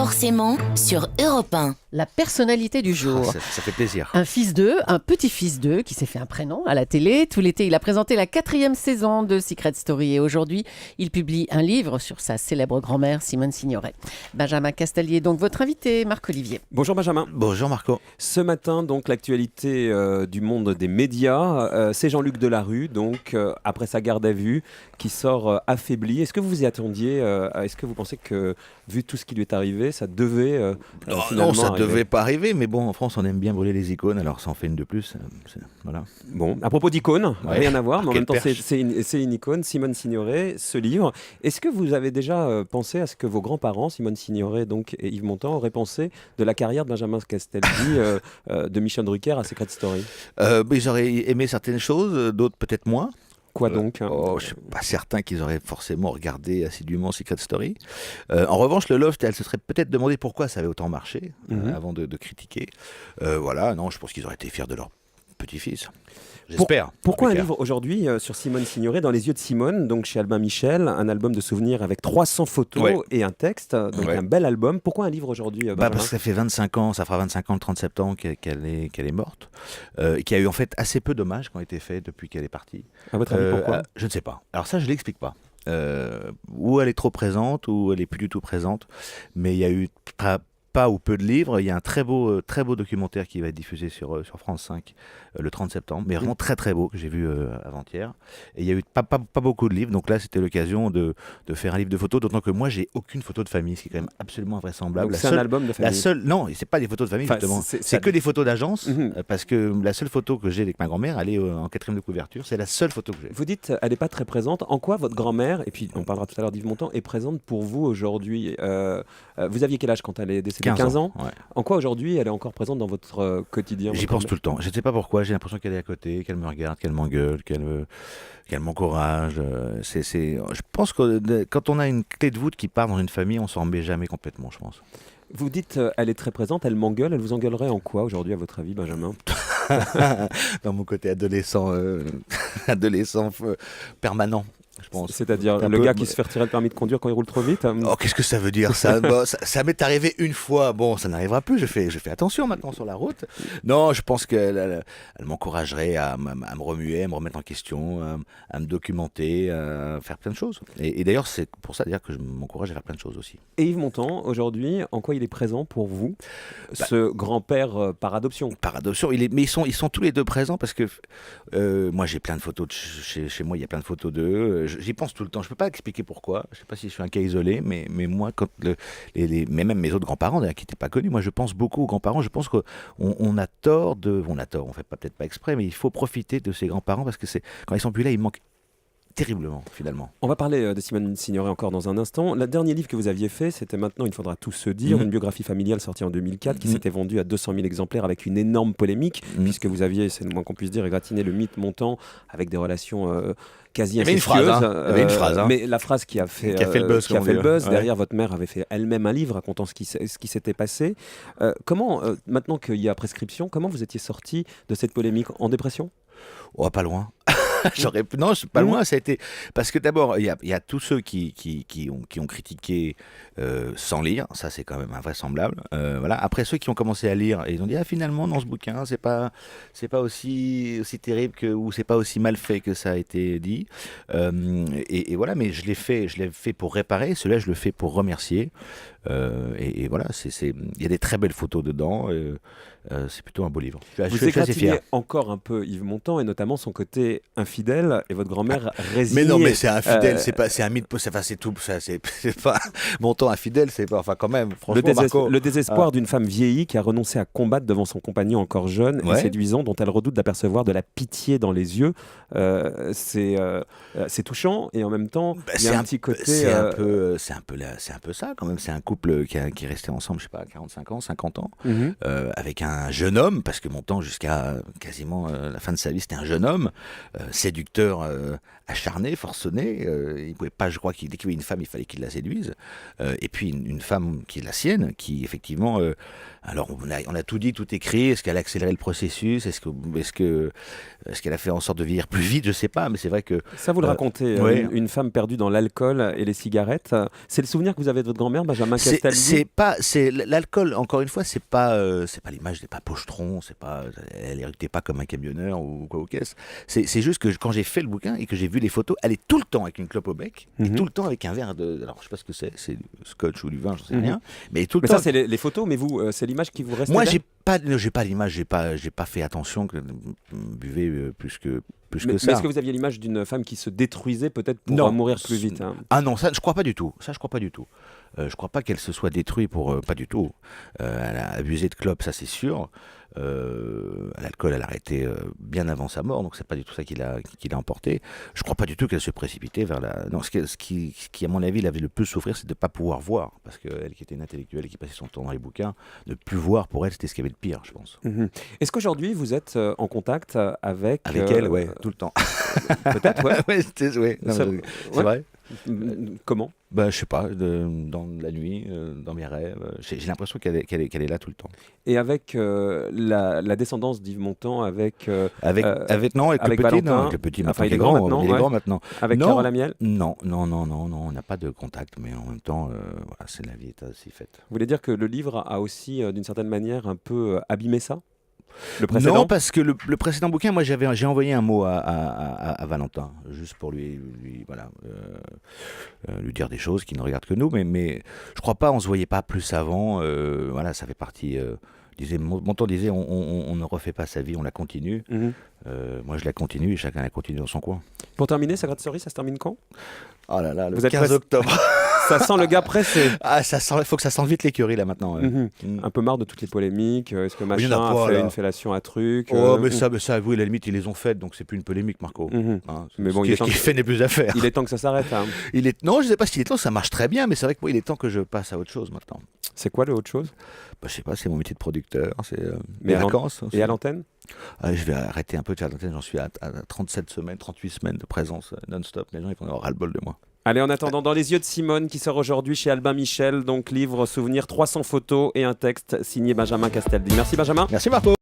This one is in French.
forcément sur Europe 1. La personnalité du jour. Ça fait plaisir. Un fils d'eux, un petit-fils d'eux qui s'est fait un prénom à la télé. Tout l'été, il a présenté la 4e saison de Secret Story et aujourd'hui, il publie un livre sur sa célèbre grand-mère Simone Signoret. Benjamin Castallier, donc votre invité, Marc-Olivier. Bonjour Benjamin. Bonjour Marco. Ce matin, donc l'actualité du monde des médias, c'est Jean-Luc Delarue, donc après sa garde à vue, qui sort affaibli. Est-ce que vous vous y attendiez Est-ce que vous pensez que, vu tout ce qui lui est arrivé, ça devait finalement non, ça arriver? devait pas arriver, mais bon, en France, on aime bien brûler les icônes, alors ça en fait une de plus. Voilà. Bon, à propos d'icônes, Ouais. rien à voir, mais en Quelle même temps, perche. c'est une icône, Simone Signoret, ce livre. Est-ce que vous avez déjà pensé à ce que vos grands-parents, Simone Signoret donc, et Yves Montand, auraient pensé de la carrière de Benjamin Castaldi, de Michel Drucker à Secret Story? Mais j'aurais aimé certaines choses, d'autres peut-être moins. Quoi donc Je suis pas certain qu'ils auraient forcément regardé assidûment Secret Story. En revanche, le Loft, elle se serait peut-être demandé pourquoi ça avait autant marché avant de critiquer. Voilà, non, je pense qu'ils auraient été fiers de leur petit-fils. J'espère. Pourquoi un Clair. livre aujourd'hui sur Simone Signoret, Dans les yeux de Simone, donc chez Albin Michel, un album de souvenirs avec 300 photos Ouais. et un texte, donc Ouais. un bel album. Pourquoi un livre aujourd'hui, Benjamin? Parce que ça fait 25 ans, ça fera 25 ans le 30 septembre qu'elle est morte, et qu'il y a eu en fait assez peu d'hommages qui ont été faits depuis qu'elle est partie. À votre avis, pourquoi? Je ne sais pas. Alors ça, je ne l'explique pas. Ou elle est trop présente, ou elle est plus du tout présente. Mais il y a eu pas ou peu de livres. Il y a un très beau documentaire qui va être diffusé sur France 5 le 30 septembre, mais vraiment très très beau, que j'ai vu avant-hier. Et il y a eu pas beaucoup de livres, donc là c'était l'occasion de faire un livre de photos, d'autant que moi j'ai aucune photo de famille, ce qui est quand même absolument invraisemblable. Donc c'est un album de famille. Non, c'est pas des photos de famille Enfin, justement, c'est c'est que des photos d'agence, Mhm. parce que la seule photo que j'ai avec ma grand-mère, elle est en 4e de couverture, c'est la seule photo que j'ai. Vous dites, elle n'est pas très présente. En quoi votre grand-mère, et puis on parlera tout à l'heure d'Yves Montand, est présente pour vous aujourd'hui? Vous aviez quel âge quand elle est décédée? 15 ans. Ouais. En quoi aujourd'hui elle est encore présente dans votre quotidien? J'y votre pense grand-mère tout le temps. Je ne sais pas pourquoi. J'ai l'impression qu'elle est à côté, qu'elle me regarde, qu'elle m'engueule, qu'elle m'encourage. Je pense que quand on a une clé de voûte qui part dans une famille, on s'en remet jamais complètement, je pense. Vous dites, elle est très présente, elle m'engueule. Elle vous engueulerait en quoi aujourd'hui, à votre avis, Benjamin? Dans mon côté adolescent, permanent, je pense. C'est-à-dire Un le peu- gars qui se fait retirer le permis de conduire quand il roule trop vite? Oh, qu'est-ce que ça veut dire ça? Bon, ça m'est arrivé une fois. Bon, ça n'arrivera plus. Je fais attention maintenant sur la route. Non, je pense qu'elle m'encouragerait à me remuer, à me remettre en question, à me documenter, à faire plein de choses. Et d'ailleurs, c'est pour ça d'ailleurs que je m'encourage à faire plein de choses aussi. Et Yves Montand, aujourd'hui, en quoi il est présent pour vous, ce grand-père par adoption? Par adoption, mais ils sont tous les deux présents parce que moi j'ai plein de photos chez moi, il y a plein de photos d'eux. J'y pense tout le temps. Je peux pas expliquer pourquoi. Je sais pas si je suis un cas isolé, mais moi quand mais même mes autres grands-parents d'ailleurs, qui n'étaient pas connus, moi je pense beaucoup aux grands-parents. Je pense qu'on a tort on fait peut-être pas exprès, mais il faut profiter de ces grands-parents parce que quand ils sont plus là, ils manquent terriblement finalement. On va parler de Simone Signoret encore dans un instant. Le dernier livre que vous aviez fait, c'était Maintenant, il faudra tout se dire, une biographie familiale sortie en 2004 qui s'était vendue à 200 000 exemplaires avec une énorme polémique, puisque vous aviez, c'est le moins qu'on puisse dire, égratigné le mythe Montand avec des relations quasi Il y avait une incestueuses. phrase, hein. Il y avait une phrase, hein. Mais la phrase qui a fait le buzz, comme on dit, ouais. derrière, votre mère avait fait elle-même un livre racontant ce qui s'était passé. Comment, maintenant qu'il y a prescription, comment vous étiez sorti de cette polémique? En dépression? Oh, pas loin. Non, je suis pas loin. Ça a été parce que d'abord il y a tous ceux qui ont critiqué sans lire. Ça c'est quand même invraisemblable. Voilà. Après ceux qui ont commencé à lire et ils ont dit finalement dans ce bouquin c'est pas aussi terrible ou c'est pas aussi mal fait que ça a été dit. Et voilà. Mais je l'ai fait pour réparer. Celui-là je le fais pour remercier. Et voilà. Il y a des très belles photos dedans. C'est plutôt un beau livre. Vous Je suis assez fier. égratignez encore un peu Yves Montand et notamment son côté infidèle et votre grand-mère résignée. Mais non, mais c'est infidèle, c'est un mythe, c'est tout, c'est pas Montand infidèle, c'est pas, enfin quand même, franchement, Marco. Le désespoir d'une femme vieillie qui a renoncé à combattre devant son compagnon encore jeune et séduisant, dont elle redoute d'apercevoir de la pitié dans les yeux. C'est touchant et en même temps, il y a un petit côté. C'est un peu ça quand même. C'est un couple qui est resté ensemble, je sais pas, 45 ans, 50 ans, avec un un jeune homme, parce que Montand, jusqu'à quasiment la fin de sa vie, c'était un jeune homme, séducteur, acharné, forcené. Il pouvait pas, je crois, dès qu'il voyait une femme, il fallait qu'il la séduise. Et puis une femme qui est la sienne, qui effectivement... alors on a tout dit, tout écrit. Est-ce qu'elle a accéléré le processus? Est-ce qu'elle a fait en sorte de vieillir plus vite? Je sais pas, mais c'est vrai que... Ça, vous le racontez, ouais. une femme perdue dans l'alcool et les cigarettes. C'est le souvenir que vous avez de votre grand-mère, Benjamin Castaldi? C'est l'alcool, encore une fois, c'est pas l'image des pas pochetron, elle n'héritait pas comme un camionneur ou quoi au caisse. C'est juste que quand j'ai fait le bouquin et que j'ai vu les photos, elle est tout le temps avec une clope au bec, et tout le temps avec un verre de... Alors, je sais pas ce que c'est du scotch ou du vin, j'en sais rien, mais tout le temps... ça, c'est les photos, mais vous, c'est l'image qui vous reste? Moi, j'ai pas l'image, j'ai pas fait attention que buvez plus que ça. Mais est-ce que vous aviez l'image d'une femme qui se détruisait peut-être pour mourir plus vite, hein? Ah non, ça je crois pas du tout. Je crois pas qu'elle se soit détruite pour... pas du tout. Elle a abusé de clopes, ça c'est sûr. L'alcool, elle a arrêté bien avant sa mort, donc c'est pas du tout ça qui l'a emporté. Je crois pas du tout qu'elle se précipitait vers la... Non, ce qui à mon avis l'avait le plus souffrir, c'est de ne pas pouvoir voir, parce qu'elle qui était une intellectuelle et qui passait son temps dans les bouquins, ne plus voir pour elle, c'était ce qu'il y avait de pire, je pense. Est-ce qu'aujourd'hui vous êtes en contact avec elle, ouais, tout le temps. Peut-être, ouais. Ouais, c'est vrai. Comment? Je sais pas, dans la nuit, dans mes rêves, j'ai l'impression qu'elle est là tout le temps. Et avec la descendance d'Yves Montand, avec non, avec le petit, Valentin, non, avec le petit, enfin, il est grand maintenant, il est grand maintenant. Avec Carole Amiel? Non, on n'a pas de contact, mais en même temps, voilà, c'est la vie est ainsi faite. Vous voulez dire que le livre a aussi, d'une certaine manière, un peu abîmé ça? Le précédent? Non, parce que le précédent bouquin, moi j'ai envoyé un mot à Valentin, juste pour lui dire des choses qui ne regardent que nous, mais je crois pas, on se voyait pas plus avant, voilà, ça fait partie... Montand disait on ne refait pas sa vie, on la continue. Moi je la continue et chacun la continue dans son coin. Pour terminer, Secret Story, ça se termine quand? Oh là là, le Vous êtes 15 octobre. Ça sent le gars pressé. Ah, il faut que ça sente vite l'écurie là maintenant. Un peu marre de toutes les polémiques. Est-ce que machin a fait une fellation à truc? Mais ça, vous, à la limite, ils les ont faites, donc c'est plus une polémique, Marco. Mais bon, ce qui fait n'est plus à faire. Il est temps que ça s'arrête. Hein. Non, je sais pas s'il est temps, ça marche très bien, mais c'est vrai que moi, il est temps que je passe à autre chose maintenant. C'est quoi le autre chose? Je sais pas, c'est mon métier de producteur, c'est mes vacances. Et à l'antenne? Je vais arrêter un peu de faire l'antenne, j'en suis à 37 semaines, 38 semaines de présence non-stop. Les gens ils vont avoir ras-le-bol de moi. Allez, en attendant, Dans les yeux de Simone, qui sort aujourd'hui chez Albin Michel, donc livre souvenir, 300 photos et un texte signé Benjamin Castaldi. Merci Benjamin. Merci Marco.